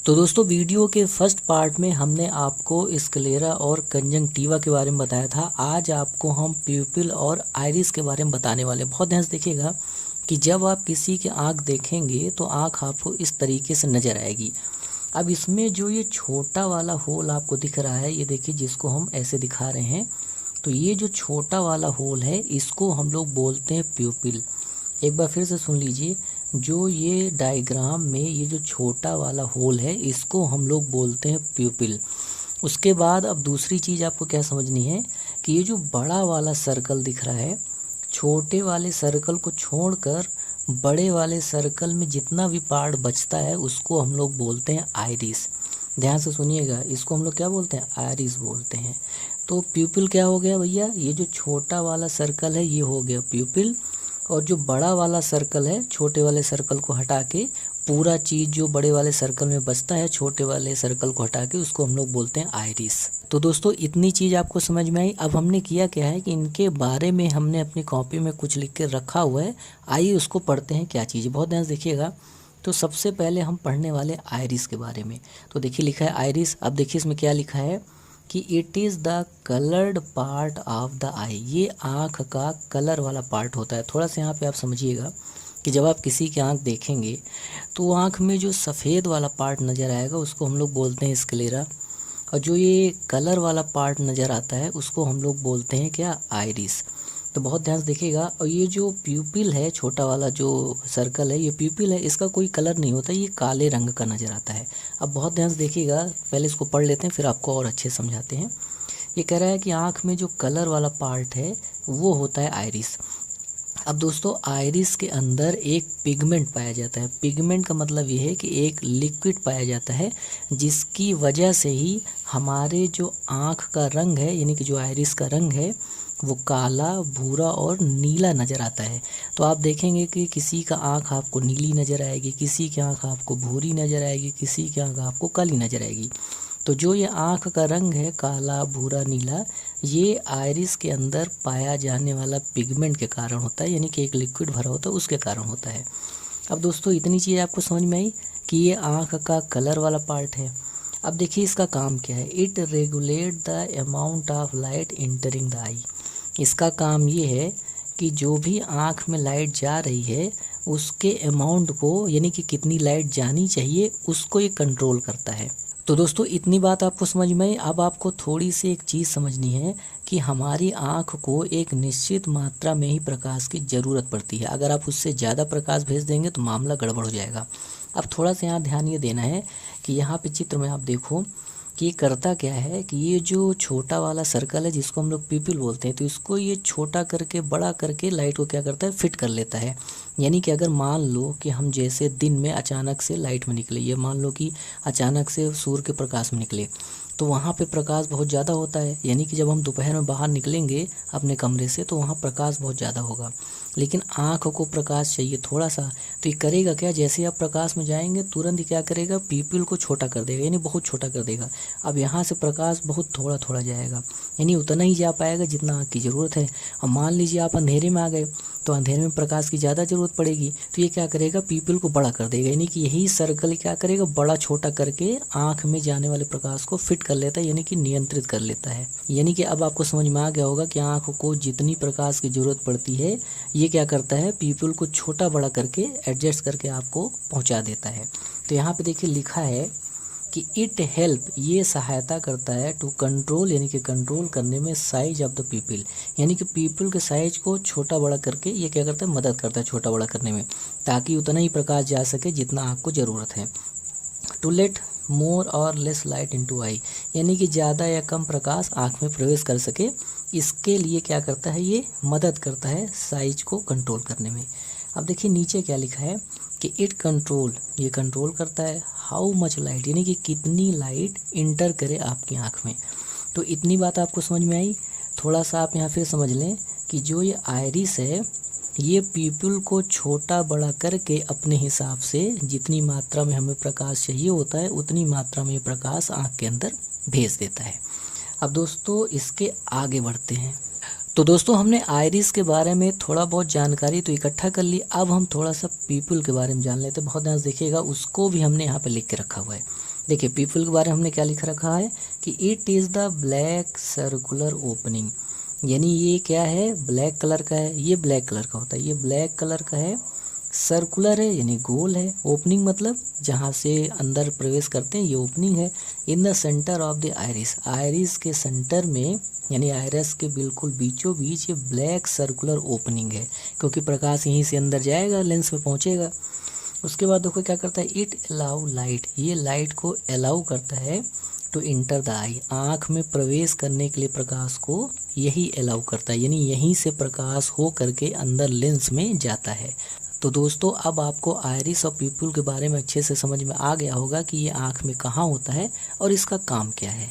तो दोस्तों वीडियो के फर्स्ट पार्ट में हमने आपको स्क्लेरा और कंजंक्टिवा के बारे में बताया था। आज आपको हम प्यूपिल और आइरिस के बारे में बताने वाले। बहुत ध्यान से देखिएगा कि जब आप किसी की आंख देखेंगे तो आंख आपको इस तरीके से नज़र आएगी। अब इसमें जो ये छोटा वाला होल आपको दिख रहा है, ये देखिए जिसको हम ऐसे दिखा रहे हैं, तो ये जो छोटा वाला होल है इसको हम लोग बोलते हैं प्यूपिल। एक बार फिर से सुन लीजिए, जो ये डायग्राम में ये जो छोटा वाला होल है इसको हम लोग बोलते हैं प्यूपिल। उसके बाद अब दूसरी चीज़ आपको क्या समझनी है कि ये जो बड़ा वाला सर्कल दिख रहा है, छोटे वाले सर्कल को छोड़कर बड़े वाले सर्कल में जितना भी पार्ट बचता है उसको हम लोग बोलते हैं आइरिस। ध्यान से सुनिएगा, इसको हम लोग क्या बोलते हैं? आइरिस बोलते हैं। तो प्यूपिल क्या हो गया भैया? ये जो छोटा वाला सर्कल है ये हो गया प्यूपिल, और जो बड़ा वाला सर्कल है छोटे वाले सर्कल को हटा के पूरा चीज़ जो बड़े वाले सर्कल में बचता है छोटे वाले सर्कल को हटा के उसको हम लोग बोलते हैं आइरिस। तो दोस्तों इतनी चीज़ आपको समझ में आई। अब हमने किया क्या है कि इनके बारे में हमने अपनी कॉपी में कुछ लिख के रखा हुआ है। आइए उसको पढ़ते हैं क्या चीज़। बहुत ध्यान से देखिएगा। तो सबसे पहले हम पढ़ने वाले आइरिस के बारे में। तो देखिए लिखा है आइरिस। अब देखिए इसमें क्या लिखा है कि it is the coloured part of the eye. ये आँख का कलर वाला पार्ट होता है। थोड़ा सा यहाँ पे आप समझिएगा कि जब आप किसी की आँख देखेंगे तो आँख में जो सफ़ेद वाला पार्ट नज़र आएगा उसको हम लोग बोलते हैं स्क्लेरा, और जो ये कलर वाला पार्ट नज़र आता है उसको हम लोग बोलते हैं क्या? आइरिस। तो बहुत ध्यान से देखिएगा। और ये जो प्यूपिल है, छोटा वाला जो सर्कल है, ये प्यूपिल है, इसका कोई कलर नहीं होता, ये काले रंग का नज़र आता है। अब बहुत ध्यान से देखिएगा, पहले इसको पढ़ लेते हैं फिर आपको और अच्छे समझाते हैं। ये कह रहा है कि आँख में जो कलर वाला पार्ट है वो होता है आइरिस। अब दोस्तों आइरिस के अंदर एक पिगमेंट पाया जाता है। पिगमेंट का मतलब ये है कि एक लिक्विड पाया जाता है जिसकी वजह से ही हमारे जो आँख का रंग है, यानी कि जो आइरिस का रंग है, वो काला, भूरा और नीला नज़र आता है। तो आप देखेंगे कि किसी का आँख आपको नीली नज़र आएगी, किसी की आँख आपको भूरी नज़र आएगी, किसी की आँख आपको काली नज़र आएगी। तो जो ये आँख का रंग है काला, भूरा, नीला, ये आइरिस के अंदर पाया जाने वाला पिगमेंट के कारण होता है, यानी कि एक लिक्विड भरा होता है उसके कारण होता है। अब दोस्तों इतनी चीज़ आपको समझ में आई कि ये आँख का कलर वाला पार्ट है। अब देखिए इसका काम क्या है। It regulate the amount of light entering the eye. इसका काम ये है कि जो भी आँख में लाइट जा रही है उसके अमाउंट को, यानी कि कितनी लाइट जानी चाहिए, उसको ये कंट्रोल करता है। तो दोस्तों इतनी बात आपको समझ में आई। अब आपको थोड़ी सी एक चीज़ समझनी है कि हमारी आँख को एक निश्चित मात्रा में ही प्रकाश की ज़रूरत पड़ती है। अगर आप उससे ज़्यादा प्रकाश भेज देंगे तो मामला गड़बड़ हो जाएगा। अब थोड़ा सा यहाँ ध्यान ये देना है कि यहाँ पे चित्र में आप देखो कि ये करता क्या है कि ये जो छोटा वाला सर्कल है जिसको हम लोग प्यूपिल बोलते हैं, तो इसको ये छोटा करके बड़ा करके लाइट को क्या करता है? फिट कर लेता है। यानी कि अगर मान लो कि हम जैसे दिन में अचानक से लाइट में निकले, ये मान लो कि अचानक से सूर्य के प्रकाश में निकले, तो वहाँ पे प्रकाश बहुत ज़्यादा होता है। यानी कि जब हम दोपहर में बाहर निकलेंगे अपने कमरे से तो वहाँ प्रकाश बहुत ज़्यादा होगा, लेकिन आँख को प्रकाश चाहिए थोड़ा सा। तो ये करेगा क्या? जैसे आप प्रकाश में जाएंगे तुरंत ही क्या करेगा? प्यूपिल को छोटा कर देगा, यानी बहुत छोटा कर देगा। अब यहाँ से प्रकाश बहुत थोड़ा थोड़ा जाएगा, यानी उतना ही जा पाएगा जितना आँख की ज़रूरत है। अब मान लीजिए आप अंधेरे में आ गए तो अंधेरे में प्रकाश की ज़्यादा ज़रूरत पड़ेगी, तो ये क्या करेगा? प्यूपिल को बड़ा कर देगा। यानी कि यही सर्कल क्या करेगा? बड़ा छोटा करके आँख में जाने वाले प्रकाश को फिट कर लेता है, यानी कि नियंत्रित कर लेता है। यानी कि अब आपको समझ में आ गया होगा कि आँख को जितनी प्रकाश की ज़रूरत पड़ती है ये क्या करता है? प्यूपिल को छोटा बड़ा करके एडजस्ट करके आपको पहुँचा देता है। तो यहाँ पे देखिए लिखा है कि इट हेल्प, ये सहायता करता है टू कंट्रोल, यानी कि कंट्रोल करने में साइज ऑफ द पीपल, यानी कि पीपल के साइज को छोटा बड़ा करके ये क्या करता है? मदद करता है छोटा बड़ा करने में, ताकि उतना ही प्रकाश जा सके जितना आपको ज़रूरत है। टू लेट मोर और लेस लाइट इनटू आई, यानी कि ज़्यादा या कम प्रकाश आँख में प्रवेश कर सके, इसके लिए क्या करता है? ये मदद करता है साइज को कंट्रोल करने में। अब देखिए नीचे क्या लिखा है कि इट कंट्रोल, ये कंट्रोल करता है हाउ मच लाइट, यानी कि कितनी लाइट इंटर करे आपकी आँख में। तो इतनी बात आपको समझ में आई। थोड़ा सा आप यहाँ फिर समझ लें कि जो ये आइरिस है ये प्यूपिल को छोटा बड़ा करके अपने हिसाब से जितनी मात्रा में हमें प्रकाश चाहिए होता है उतनी मात्रा में ये प्रकाश आँख के अंदर भेज देता है। अब दोस्तों इसके आगे बढ़ते हैं। तो दोस्तों हमने आइरिस के बारे में थोड़ा बहुत जानकारी तो इकट्ठा कर ली। अब हम थोड़ा सा पीपल के बारे में जान लेते हैं। बहुत ध्यान से देखिएगा, उसको भी हमने यहाँ पे लिख के रखा हुआ है। देखिए पीपल के बारे में हमने क्या लिख रखा है कि it is the black circular opening, यानी ये क्या है, ब्लैक कलर का है, ये ब्लैक कलर का होता है, ये ब्लैक कलर का है, सर्कुलर है यानी गोल है, ओपनिंग मतलब जहाँ से अंदर प्रवेश करते हैं ये ओपनिंग है। In the centre of the iris, iris के सेंटर में यानी आइरिस के बिल्कुल बीचों बीच ये ब्लैक सर्कुलर ओपनिंग है, क्योंकि प्रकाश यहीं से अंदर जाएगा, लेंस में पहुँचेगा। उसके बाद देखो क्या करता है, इट अलाउ लाइट, ये लाइट को अलाउ करता है टू इंटर द आई, आँख में प्रवेश करने के लिए प्रकाश को यही अलाउ करता है, यानी यहीं से प्रकाश हो करके अंदर लेंस में जाता है। तो दोस्तों अब आपको आइरिस और पीपल के बारे में अच्छे से समझ में आ गया होगा कि ये आँख में कहाँ होता है और इसका काम क्या है।